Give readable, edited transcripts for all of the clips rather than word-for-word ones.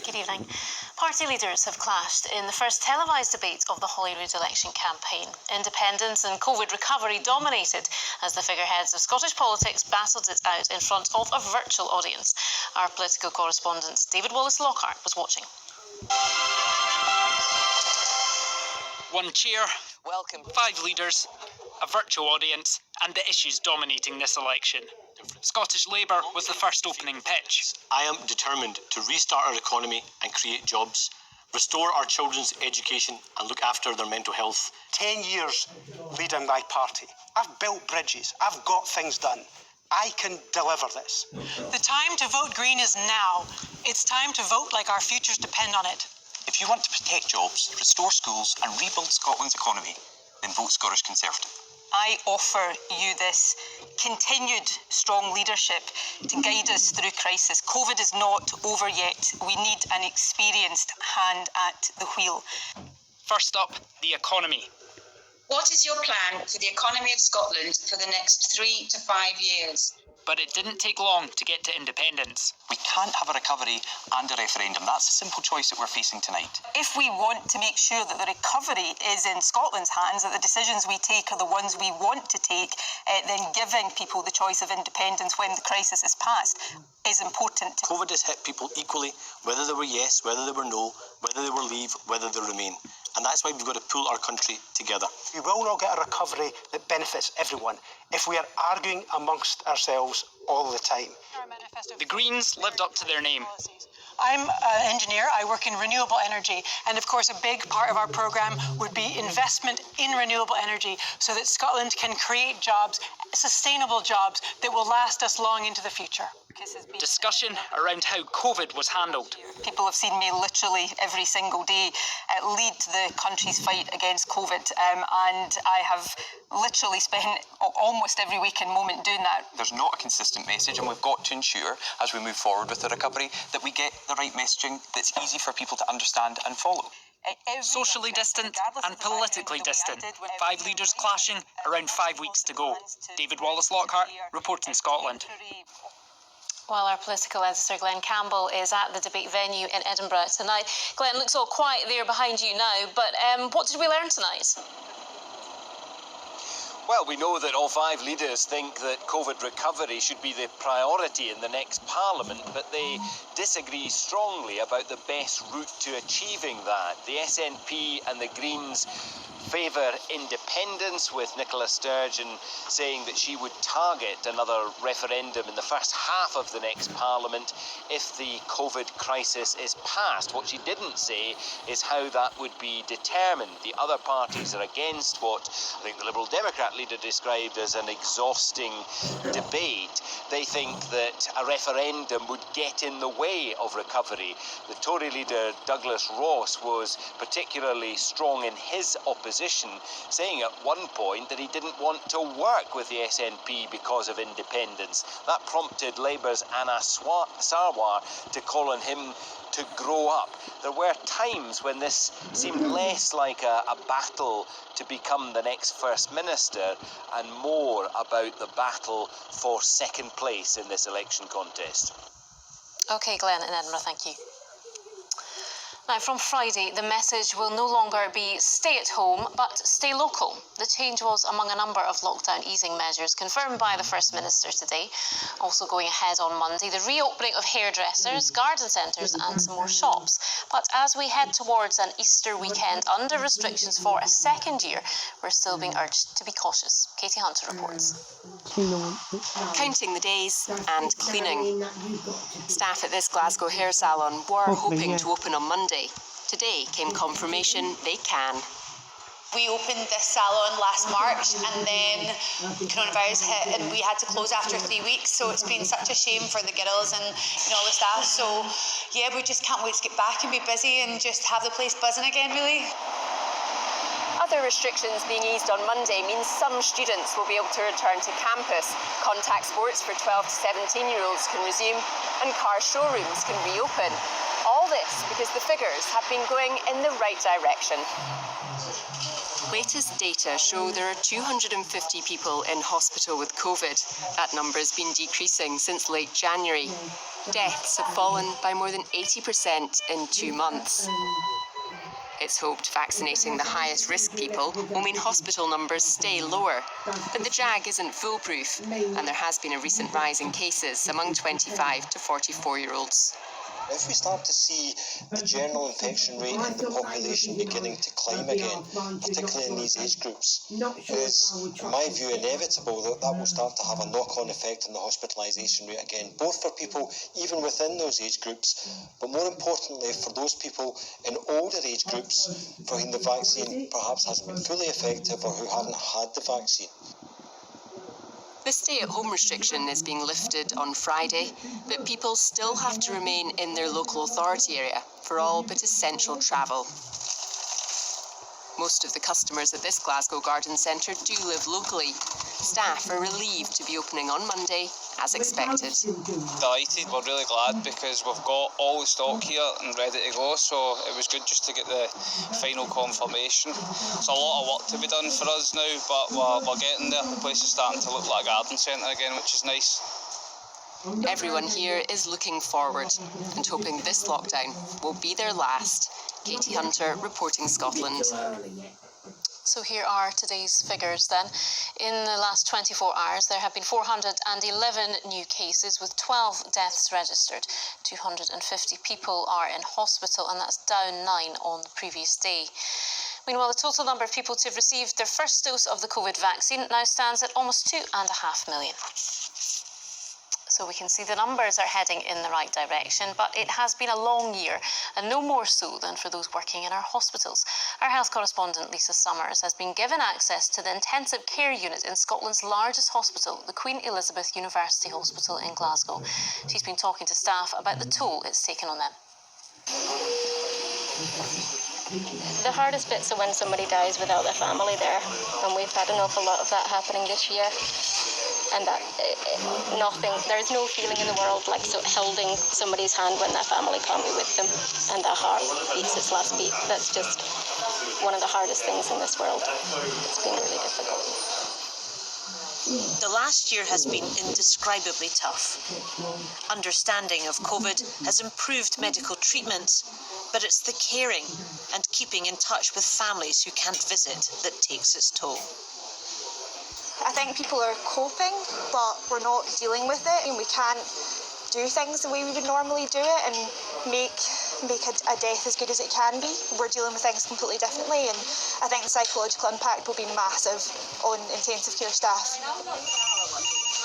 Good evening. Party leaders have clashed in the first televised debate of the Holyrood election campaign. Independence and COVID recovery dominated as the figureheads of Scottish politics battled it out in front of a virtual audience. Our political correspondent David Wallace-Lockhart was watching. One chair, welcome 5 leaders, a virtual audience, and the issues dominating this election. Scottish Labour was the first opening pitch. I am determined to restart our economy and create jobs, restore our children's education and look after their mental health. 10 years leading my party. I've built bridges. I've got things done. I can deliver this. The time to vote Green is now. It's time to vote like our futures depend on it. If you want to protect jobs, restore schools and rebuild Scotland's economy, then vote Scottish Conservative. I offer you this continued strong leadership to guide us through crisis. COVID is not over yet. We need an experienced hand at the wheel. First up, the economy. What is your plan for the economy of Scotland for the next 3 to 5 years? But it didn't take long to get to independence. We can't have a recovery and a referendum. That's the simple choice that we're facing tonight. If we want to make sure that the recovery is in Scotland's hands, that the decisions we take are the ones we want to take, then giving people the choice of independence when the crisis is past is important. COVID has hit people equally, whether they were yes, whether they were no, whether they were leave, whether they remain. And that's why we've got to pull our country together. We will not get a recovery that benefits everyone if we are arguing amongst ourselves all the time. The Greens lived up to their name. I'm an engineer. I work in renewable energy. And of course, a big part of our programme would be investment in renewable energy so that Scotland can create jobs, sustainable jobs that will last us long into the future. Discussion around how COVID was handled. People have seen me literally every single day lead the country's fight against COVID. And I have literally spent almost every waking moment doing that. There's not a consistent message, and we've got to ensure, as we move forward with the recovery, that we get the right messaging that's easy for people to understand and follow. Socially distant and politically distant. 5 leaders clashing, around 5 weeks to go. David Wallace-Lockhart, reporting Scotland. While our political editor Glenn Campbell is at the debate venue in Edinburgh tonight. Glenn, looks all quiet there behind you now, but what did we learn tonight? Well, we know that all 5 leaders think that COVID recovery should be the priority in the next Parliament, but they disagree strongly about the best route to achieving that. The SNP and the Greens favour independence, with Nicola Sturgeon saying that she would target another referendum in the first half of the next Parliament if the COVID crisis is passed. What she didn't say is how that would be determined. The other parties are against what I think the Liberal Democrat leader described as an exhausting debate. They think that a referendum would get in the way of recovery. The Tory leader Douglas Ross was particularly strong in his opposition, saying at one point that he didn't want to work with the SNP because of independence. That prompted Labour's Anna Sarwar to call on him to grow up. There were times when this seemed less like a battle to become the next First Minister and more about the battle for second place in this election contest. OK, Glenn in Edinburgh, thank you. Now, from Friday, the message will no longer be stay at home, but stay local. The change was among a number of lockdown easing measures confirmed by the First Minister today. Also going ahead on Monday, the reopening of hairdressers, garden centres and some more shops. But as we head towards an Easter weekend under restrictions for a second year, we're still being urged to be cautious. Katie Hunter reports. Counting the days and cleaning. Staff at this Glasgow hair salon were hoping to open on Monday. Today came confirmation they can. We opened this salon last March and then coronavirus hit and we had to close after 3 weeks, so it's been such a shame for the girls and all the staff. So yeah, we just can't wait to get back and be busy and just have the place buzzing again, really. Other restrictions being eased on Monday means some students will be able to return to campus. Contact sports for 12 to 17-year-olds can resume and car showrooms can reopen. All this because the figures have been going in the right direction. Latest data show there are 250 people in hospital with COVID. That number has been decreasing since late January. Deaths have fallen by more than 80% in 2 months. It's hoped vaccinating the highest risk people will mean hospital numbers stay lower. But the JAG isn't foolproof, and there has been a recent rise in cases among 25 to 44-year-olds. If we start to see the general infection rate in the population beginning to climb again, particularly in these age groups, it is, in my view, inevitable that that will start to have a knock-on effect on the hospitalisation rate again, both for people even within those age groups, but more importantly for those people in older age groups for whom the vaccine perhaps hasn't been fully effective or who haven't had the vaccine. The stay-at-home restriction is being lifted on Friday, but people still have to remain in their local authority area for all but essential travel. Most of the customers at this Glasgow Garden Centre do live locally. Staff are relieved to be opening on Monday, as expected. Delighted, we're really glad because we've got all the stock here and ready to go, so it was good just to get the final confirmation. It's a lot of work to be done for us now, but we're getting there. The place is starting to look like a garden centre again, which is nice. Everyone here is looking forward and hoping this lockdown will be their last. Katie Hunter, reporting Scotland. So here are today's figures then. In the last 24 hours, there have been 411 new cases with 12 deaths registered. 250 people are in hospital, and that's down 9 on the previous day. Meanwhile, the total number of people to have received their first dose of the COVID vaccine now stands at almost 2.5 million. So we can see the numbers are heading in the right direction, but it has been a long year, and no more so than for those working in our hospitals. Our health correspondent Lisa Summers has been given access to the intensive care unit in Scotland's largest hospital, the Queen Elizabeth University Hospital in Glasgow. She's been talking to staff about the toll it's taken on them. The hardest bits are when somebody dies without their family there, and we've had an awful lot of that happening this year. And that there's no feeling in the world like holding somebody's hand when their family can't be with them and their heart beats its last beat. That's just one of the hardest things in this world. It's been really difficult. The last year has been indescribably tough. Understanding of COVID has improved medical treatments, but it's the caring and keeping in touch with families who can't visit that takes its toll. I think people are coping, but we're not dealing with it, and we can't do things the way we would normally do it and make a death as good as it can be. We're dealing with things completely differently, and I think the psychological impact will be massive on intensive care staff.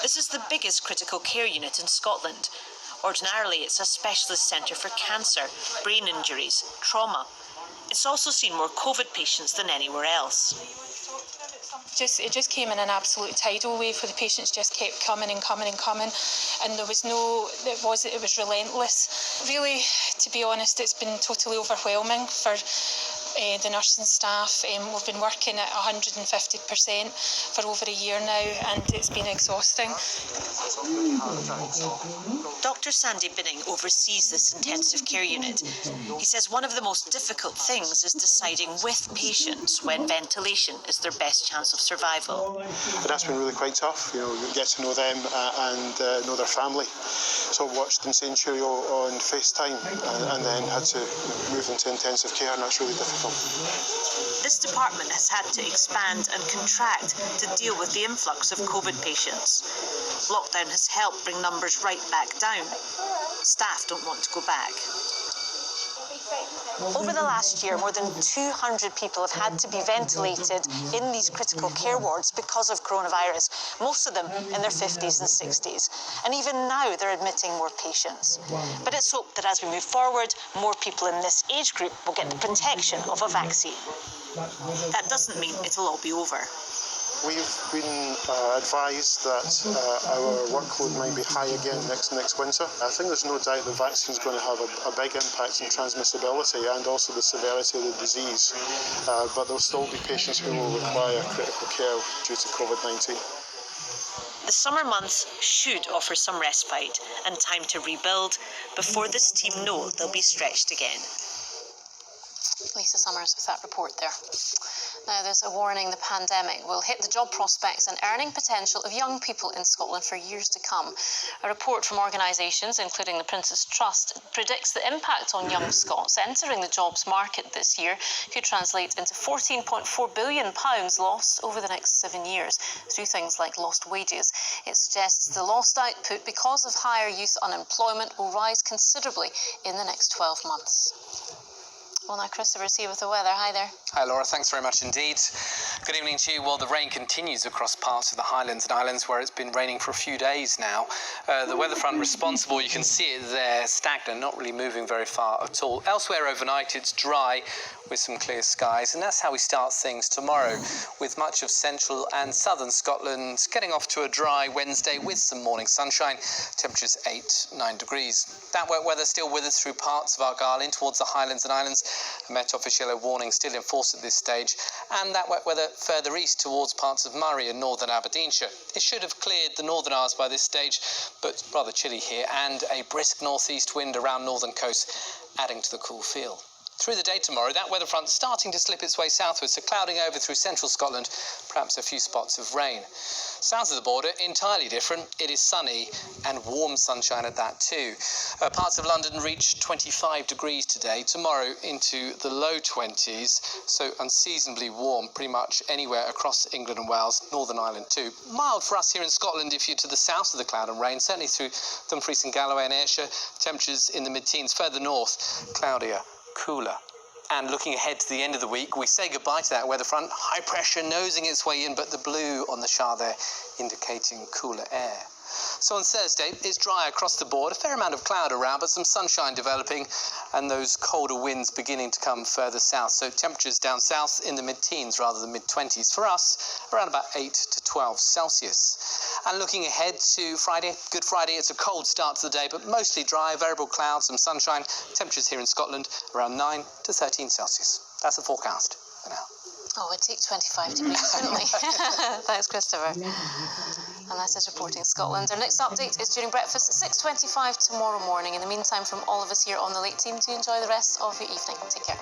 This is the biggest critical care unit in Scotland. Ordinarily, it's a specialist centre for cancer, brain injuries, trauma. It's also seen more COVID patients than anywhere else. It just came in an absolute tidal wave where the patients just kept coming and coming and coming, and it was relentless. Really, to be honest, it's been totally overwhelming for the nursing staff. We've been working at 150% for over a year now, and it's been exhausting. Dr. Sandy Binning oversees this intensive care unit. He says one of the most difficult things is deciding with patients when ventilation is their best chance of survival. But that's been really quite tough, you get to know them and know their family. So I watched them St. Cheerio on FaceTime and then had to move them to intensive care, and that's really difficult. This department has had to expand and contract to deal with the influx of COVID patients. Lockdown has helped bring numbers right back down. Staff don't want to go back. Over the last year, more than 200 people have had to be ventilated in these critical care wards because of coronavirus, most of them in their 50s and 60s. And even now, they're admitting more patients. But it's hoped that as we move forward, more people in this age group will get the protection of a vaccine. That doesn't mean it'll all be over. We've been advised that our workload might be high again next winter. I think there's no doubt the vaccine is going to have a big impact on transmissibility and also the severity of the disease. But there'll still be patients who will require critical care due to COVID-19. The summer months should offer some respite and time to rebuild before this team know they'll be stretched again. Lisa Summers with that report there. Now, there's a warning the pandemic will hit the job prospects and earning potential of young people in Scotland for years to come. A report from organisations, including the Prince's Trust, predicts the impact on young Scots entering the jobs market this year could translate into £14.4 billion lost over the next 7 years through things like lost wages. It suggests the lost output because of higher youth unemployment will rise considerably in the next 12 months. Well, now Christopher's here with the weather. Hi there. Hi Laura, thanks very much indeed. Good evening to you. Well, the rain continues across parts of the Highlands and Islands where it's been raining for a few days now. The weather front responsible, you can see it there, stagnant, not really moving very far at all. Elsewhere overnight it's dry with some clear skies, and that's how we start things tomorrow, with much of central and southern Scotland getting off to a dry Wednesday with some morning sunshine, temperatures 8-9 degrees. That wet weather still with us through parts of Argyll in towards the Highlands and Islands. A Met Office yellow warning still in force at this stage, and that wet weather further east towards parts of Murray and northern Aberdeenshire. It should have cleared the northern Isles by this stage, but rather chilly here, and a brisk northeast wind around northern coast adding to the cool feel. Through the day tomorrow, that weather front starting to slip its way southwards, so clouding over through central Scotland, perhaps a few spots of rain. South of the border, entirely different. It is sunny and warm sunshine at that too. Parts of London reach 25 degrees today, tomorrow into the low 20s, so unseasonably warm pretty much anywhere across England and Wales, Northern Ireland too. Mild for us here in Scotland if you're to the south of the cloud and rain, certainly through Dumfries and Galloway and Ayrshire, temperatures in the mid-teens. Further north, cloudier, cooler. And looking ahead to the end of the week, we say goodbye to that weather front. High pressure nosing its way in, but the blue on the chart there indicating cooler air. So on Thursday, it's dry across the board, a fair amount of cloud around, but some sunshine developing and those colder winds beginning to come further south. So temperatures down south in the mid-teens rather than mid-20s. For us, around about 8 to 12 Celsius. And looking ahead to Friday, Good Friday, it's a cold start to the day, but mostly dry, variable clouds, some sunshine. Temperatures here in Scotland around 9 to 13 Celsius. That's the forecast for now. Oh, we'd take 25 degrees, wouldn't we? Thanks, Christopher. And that is Reporting Scotland. Our next update is during breakfast at 6:25 tomorrow morning. In the meantime, from all of us here on the Late Team, do enjoy the rest of your evening. Take care.